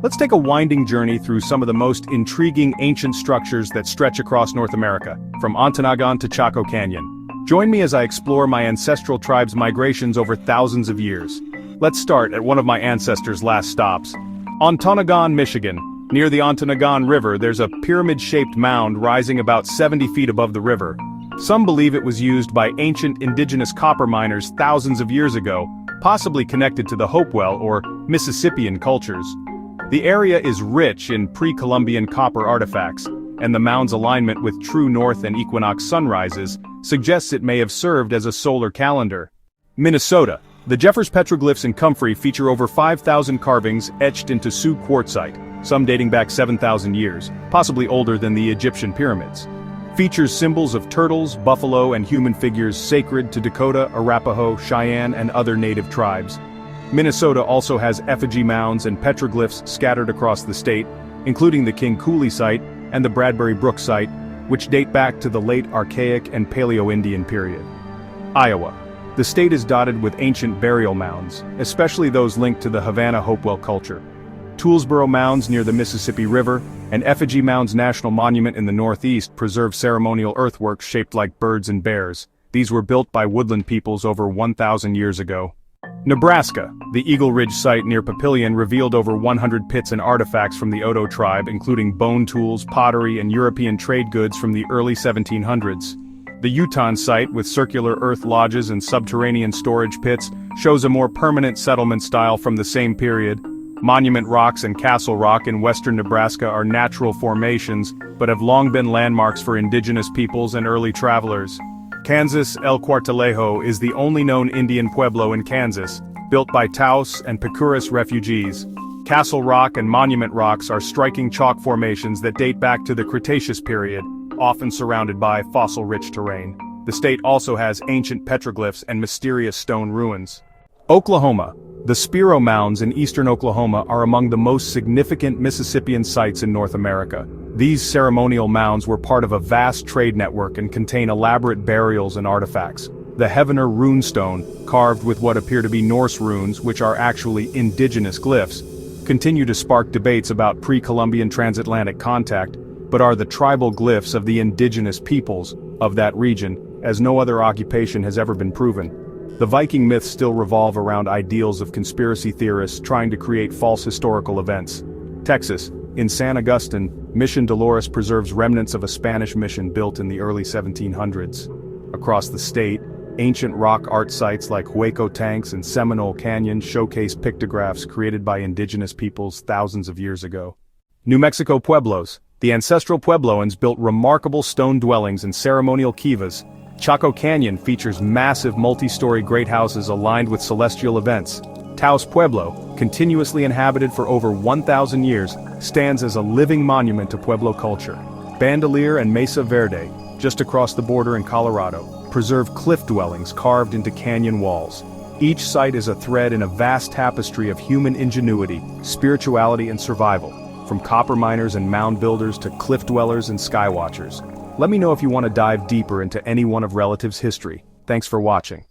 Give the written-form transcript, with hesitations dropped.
Let's take a winding journey through some of the most intriguing ancient structures that stretch across North America, from Ontonagon to Chaco Canyon. Join me as I explore my ancestral tribe's migrations over thousands of years. Let's start at one of my ancestors' last stops. Ontonagon, Michigan. Near the Ontonagon River, there's a pyramid-shaped mound rising about 70 feet above the river. Some believe it was used by ancient indigenous copper miners thousands of years ago, possibly connected to the Hopewell or Mississippian cultures. The area is rich in pre-Columbian copper artifacts, and the mound's alignment with true north and equinox sunrises suggests it may have served as a solar calendar. Minnesota. The Jeffers petroglyphs in Comfrey feature over 5,000 carvings etched into Sioux quartzite, some dating back 7,000 years, possibly older than the Egyptian pyramids. Features symbols of turtles, buffalo, and human figures sacred to Dakota, Arapaho, Cheyenne, and other native tribes. Minnesota also has effigy mounds and petroglyphs scattered across the state, including the King Coulee site and the Bradbury Brook site, which date back to the late Archaic and Paleo-Indian period. Iowa. The state is dotted with ancient burial mounds, especially those linked to the Havana Hopewell culture. Toolsboro Mounds near the Mississippi River, and Effigy Mounds National Monument in the northeast preserve ceremonial earthworks shaped like birds and bears. These were built by woodland peoples over 1,000 years ago. Nebraska. The Eagle Ridge site near Papillion revealed over 100 pits and artifacts from the Oto tribe, including bone tools, pottery, and European trade goods from the early 1700s. The Utah site, with circular earth lodges and subterranean storage pits, shows a more permanent settlement style from the same period. Monument Rocks and Castle Rock in western Nebraska are natural formations, but have long been landmarks for indigenous peoples and early travelers. Kansas. El Cuartalejo is the only known Indian pueblo in Kansas, built by Taos and Picuris refugees. Castle Rock and Monument Rocks are striking chalk formations that date back to the Cretaceous period, often surrounded by fossil-rich terrain. The state also has ancient petroglyphs and mysterious stone ruins. Oklahoma. The Spiro Mounds in eastern Oklahoma are among the most significant Mississippian sites in North America. These ceremonial mounds were part of a vast trade network and contain elaborate burials and artifacts. The Heavener runestone, carved with what appear to be Norse runes, which are actually indigenous glyphs, continue to spark debates about pre-Columbian transatlantic contact, but are the tribal glyphs of the indigenous peoples of that region, as no other occupation has ever been proven. The Viking myths still revolve around ideals of conspiracy theorists trying to create false historical events. Texas. In San Agustin, Mission Dolores preserves remnants of a Spanish mission built in the early 1700s. Across the state, ancient rock art sites like Hueco Tanks and Seminole Canyon showcase pictographs created by indigenous peoples thousands of years ago. New Mexico Pueblos. The ancestral Puebloans built remarkable stone dwellings and ceremonial kivas. Chaco Canyon features massive multi-story great houses aligned with celestial events. Taos Pueblo, continuously inhabited for over 1,000 years, stands as a living monument to Pueblo culture. Bandelier and Mesa Verde, just across the border in Colorado, preserve cliff dwellings carved into canyon walls. Each site is a thread in a vast tapestry of human ingenuity, spirituality, and survival, from copper miners and mound builders to cliff dwellers and skywatchers. Let me know if you want to dive deeper into any one of relatives' history. Thanks for watching.